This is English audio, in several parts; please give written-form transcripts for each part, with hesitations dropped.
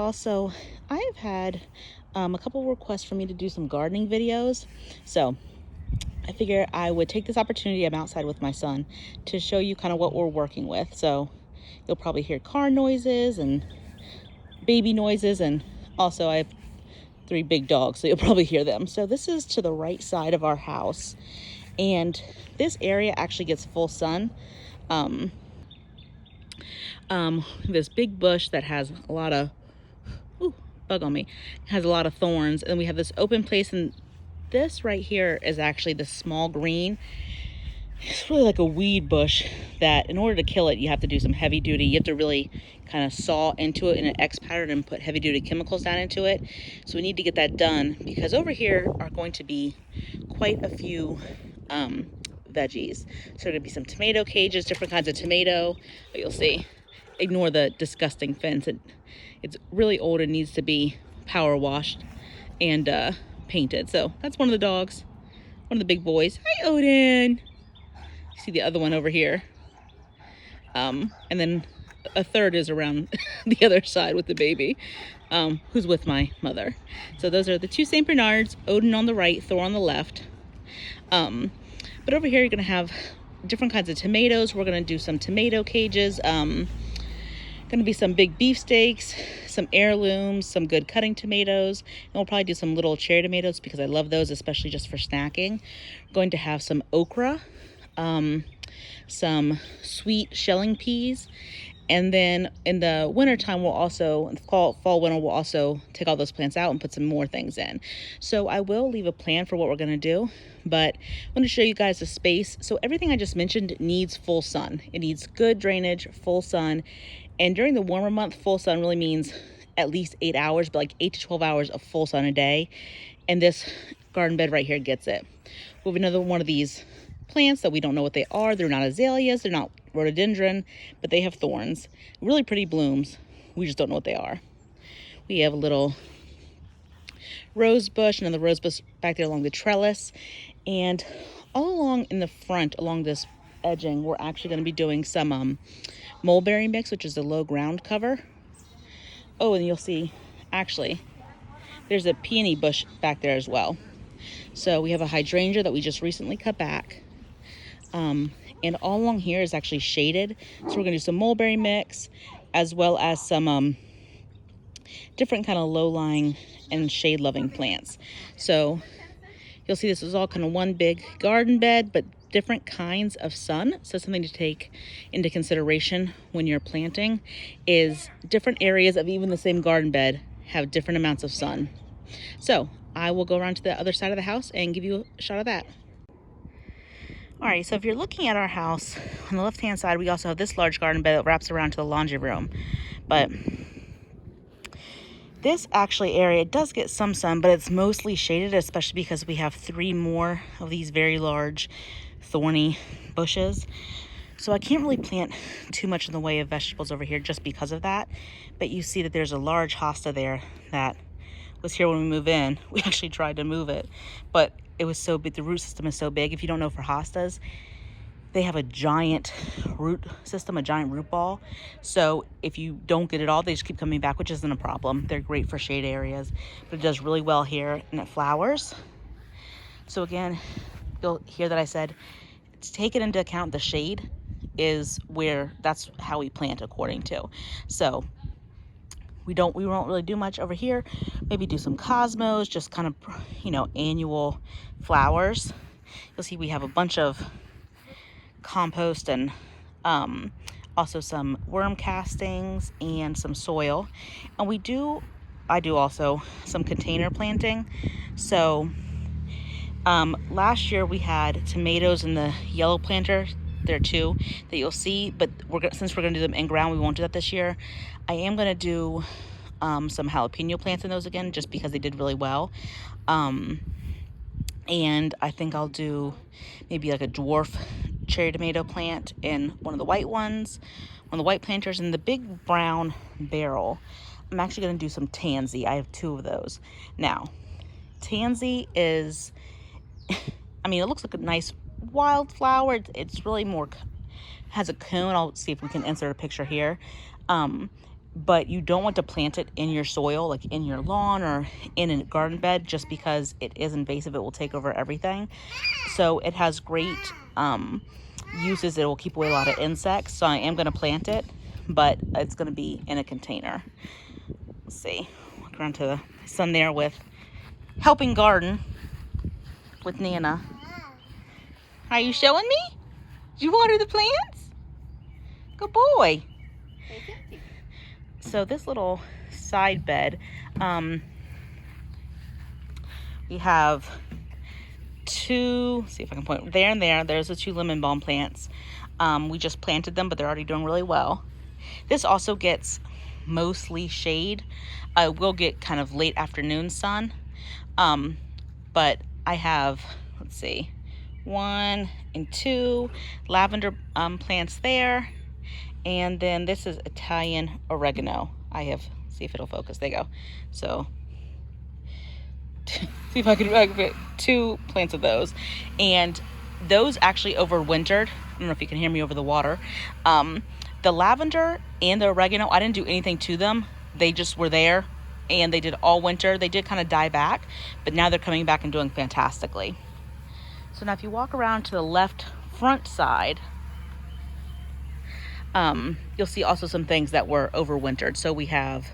y'all. So I've had a couple requests for me to do some gardening videos. So I figure I would take this opportunity. I'm outside with my son to show you kind of what we're working with. So you'll probably hear car noises and baby noises, and also I have 3 big dogs, so you'll probably hear them. So this is to the right side of our house, and this area actually gets full sun. This big bush that has a lot of bug on me, has a lot of thorns, and we have this open place, and this right here is actually the small green. It's really like a weed bush that in order to kill it, you have to do some heavy duty. You have to really kind of saw into it in an X pattern and put heavy duty chemicals down into it. So we need to get that done, because over here are going to be quite a few veggies. So there are going to be some tomato cages, different kinds of tomato. You'll see. Ignore the disgusting fence. It's really old and needs to be power washed and painted. So that's one of the dogs, one of the big boys. Hi, Odin. You see the other one over here. And then a third is around the other side with the baby, who's with my mother. So those are the 2 St. Bernards, Odin on the right, Thor on the left. But over here, you're going to have different kinds of tomatoes. We're going to do some tomato cages. Going to be some big beefsteaks, some heirlooms, some good cutting tomatoes, and we'll probably do some little cherry tomatoes because I love those, especially just for snacking. We're going to have some okra, some sweet shelling peas, and then in the wintertime, we'll also, fall, winter, we'll also take all those plants out and put some more things in. So I will leave a plan for what we're going to do, but I want to show you guys the space. So everything I just mentioned needs full sun. It needs good drainage, full sun. And during the warmer month, full sun really means at least 8 hours, but like 8 to 12 hours of full sun a day. And this garden bed right here gets it. We have another one of these plants that we don't know what they are. They're not azaleas, they're not rhododendron, but they have thorns. Really pretty blooms. We just don't know what they are. We have a little rose bush, another rose bush back there along the trellis. And all along in the front, along this edging, we're actually going to be doing some mulberry mix, which is a low ground cover. Oh, and you'll see, actually, there's a peony bush back there as well. So we have a hydrangea that we just recently cut back. And all along here is actually shaded. So we're going to do some mulberry mix, as well as some different kind of low-lying and shade-loving plants. So you'll see this is all kind of one big garden bed, but different kinds of sun. So something to take into consideration when you're planting is different areas of even the same garden bed have different amounts of sun. So I will go around to the other side of the house and give you a shot of that. All right, so if you're looking at our house, on the left-hand side, we also have this large garden bed that wraps around to the laundry room. But this actually area does get some sun, but it's mostly shaded, especially because we have 3 more of these very large thorny bushes. So I can't really plant too much in the way of vegetables over here just because of that. But you see that there's a large hosta there that was here when we moved in. We actually tried to move it, but it was so big. The root system is so big. If you don't know, for hostas, they have a giant root system, a giant root ball. So if you don't get it all, they just keep coming back, which isn't a problem. They're great for shade areas, but it does really well here, and it flowers. So again, you'll hear that I said, to take it into account, the shade is where, that's how we plant according to. So we won't really do much over here. Maybe do some cosmos, just kind of, annual flowers. You'll see we have a bunch of compost and also some worm castings and some soil. And I do also some container planting. So last year we had tomatoes in the yellow planter there too that you'll see, but since we're gonna do them in ground, we won't do that this year. I am gonna do some jalapeno plants in those again, just because they did really well. And I think I'll do maybe like a dwarf cherry tomato plant in one of the white ones, one of the white planters. In the big brown barrel, I'm actually going to do some tansy. I have 2 of those. Now, tansy is, it looks like a nice wildflower. It's really more, has a cone. I'll see if we can insert a picture here. but you don't want to plant it in your soil, like in your lawn or in a garden bed, just because it is invasive. It will take over everything. So it has great uses. It will keep away a lot of insects. So I am going to plant it, but it's going to be in a container. Let's see. Look around to the sun there with helping garden with Nana. Are you showing me? Did you water the plants? Good boy. So this little side bed, we have two, see if I can point there and there. There's the 2 lemon balm plants. We just planted them, but they're already doing really well. This also gets mostly shade. I will get kind of late afternoon sun. But I have, let's see, 1 and 2 lavender plants there. And then this is Italian oregano. I have, see if it'll focus. There you go. So see if I can fit 2 plants of those. And those actually overwintered. I don't know if you can hear me over the water. The lavender and the oregano, I didn't do anything to them. They just were there and they did all winter. They did kind of die back, but now they're coming back and doing fantastically. So now if you walk around to the left front side, you'll see also some things that were overwintered. So we have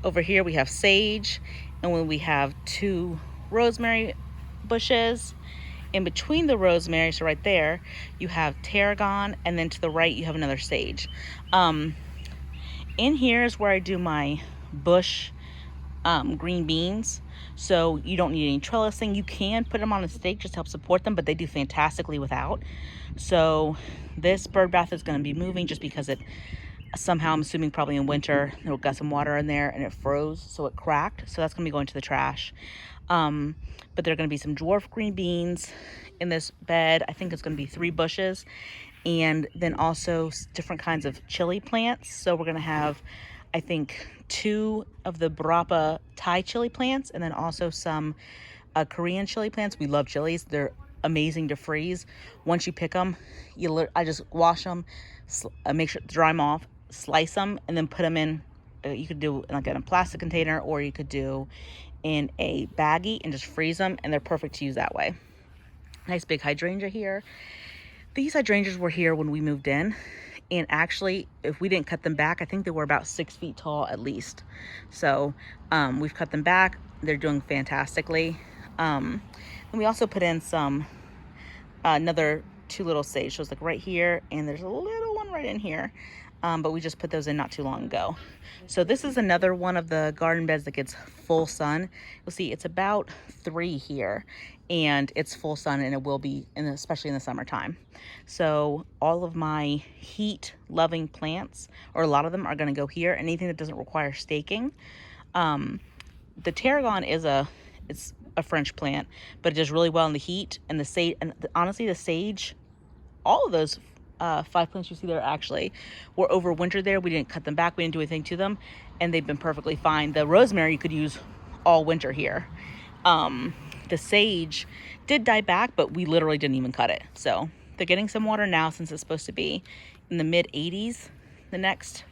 over here, we have sage, and when we have 2 rosemary bushes. In between the rosemary, so right there, you have tarragon, and then to the right, you have another sage. In here is where I do my bush green beans. So you don't need any trellising. You can put them on a stake just to help support them, but they do fantastically without. So this bird bath is going to be moving just because it somehow, I'm assuming probably in winter, it got some water in there and it froze, so it cracked. So that's going to be going to the trash. But there are going to be some dwarf green beans in this bed. I think it's going to be 3 bushes, and then also different kinds of chili plants. So we're going to have, I think, 2 of the Brapa Thai chili plants, and then also some Korean chili plants. We love chilies. They're amazing to freeze. Once you pick them, I just wash them, make sure to dry them off, slice them, and then put them in. You could do like in a plastic container, or you could do in a baggie and just freeze them, and they're perfect to use that way. Nice big hydrangea here. These hydrangeas were here when we moved in, and actually if we didn't cut them back, I think they were about 6 feet tall at least. So we've cut them back. They're doing fantastically. And we also put in some another 2 little sage. So it's like right here, and there's a little one right in here. But we just put those in not too long ago. So this is another one of the garden beds that gets full sun. You'll see it's about 3 here, and it's full sun, and it will be, especially in the summertime. So all of my heat-loving plants, or a lot of them, are going to go here. Anything that doesn't require staking. The tarragon it's a French plant, but it does really well in the heat. And the sage, and honestly, the sage, all of those 5 plants you see there actually were overwintered there. We didn't cut them back. We didn't do anything to them, and they've been perfectly fine. The rosemary you could use all winter here. The sage did die back, but we literally didn't even cut it. So they're getting some water now, since it's supposed to be in the mid 80s the next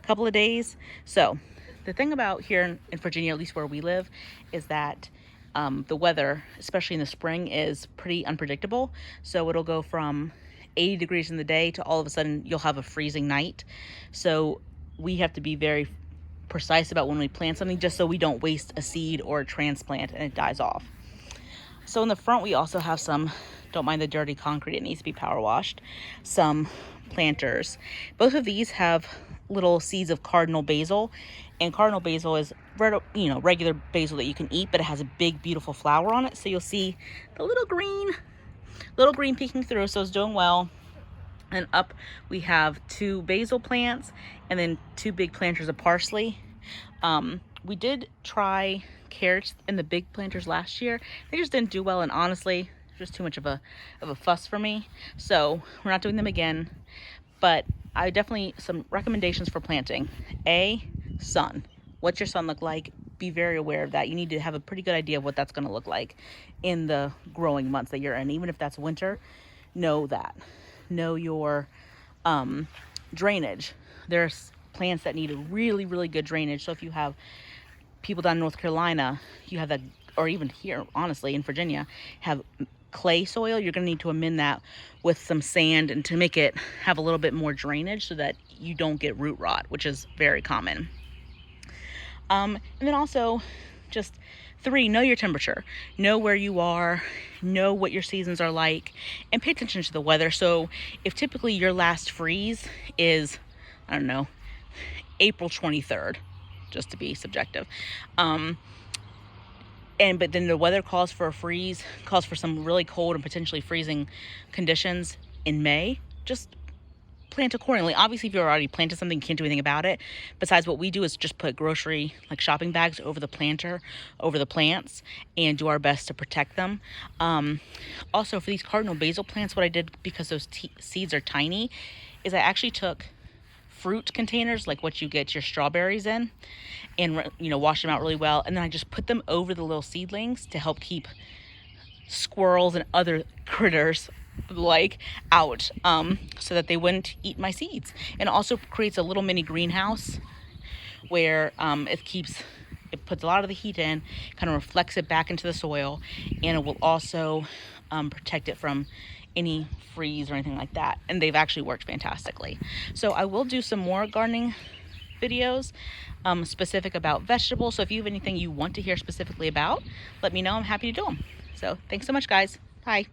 couple of days. So the thing about here in Virginia, at least where we live, is that the weather, especially in the spring, is pretty unpredictable. So it'll go from 80 degrees in the day to all of a sudden you'll have a freezing night. So we have to be very precise about when we plant something, just so we don't waste a seed or a transplant and it dies off. So in the front, we also have some, don't mind the dirty concrete, it needs to be power washed, some planters. Both of these have little seeds of cardinal basil, and cardinal basil is regular basil that you can eat, but it has a big beautiful flower on it. So you'll see the little green peeking through, so it's doing well. And up we have 2 basil plants, and then 2 big planters of parsley. We did try carrots in the big planters last year. They just didn't do well, and honestly, just too much of a fuss for me. So we're not doing them again. But I definitely, some recommendations for planting. Sun. What's your sun look like? Be very aware of that. You need to have a pretty good idea of what that's going to look like in the growing months that you're in. Even if that's winter, know that. Know your drainage. There's plants that need a really, really good drainage. So if you have people down in North Carolina, you have that, or even here, honestly, in Virginia, have clay soil, you're going to need to amend that with some sand and to make it have a little bit more drainage so that you don't get root rot, which is very common. And then also, just 3, know your temperature. Know where you are, know what your seasons are like, and pay attention to the weather. So if typically your last freeze is, I don't know, April 23rd, just to be subjective, but then the weather calls for a freeze, calls for some really cold and potentially freezing conditions in May, just plant accordingly. Obviously, if you're already planted something, you can't do anything about it. Besides, what we do is just put grocery, like shopping bags, over the planter, over the plants, and do our best to protect them. Also, for these cardinal basil plants, what I did, because those seeds are tiny, is I actually took fruit containers, like what you get your strawberries in, and wash them out really well, and then I just put them over the little seedlings to help keep squirrels and other critters out, so that they wouldn't eat my seeds. And it also creates a little mini greenhouse where it puts a lot of the heat in, kind of reflects it back into the soil, and it will also protect it from any freeze or anything like that. And they've actually worked fantastically. So I will do some more gardening videos specific about vegetables. So if you have anything you want to hear specifically about, let me know. I'm happy to do them. So thanks so much, guys. Bye.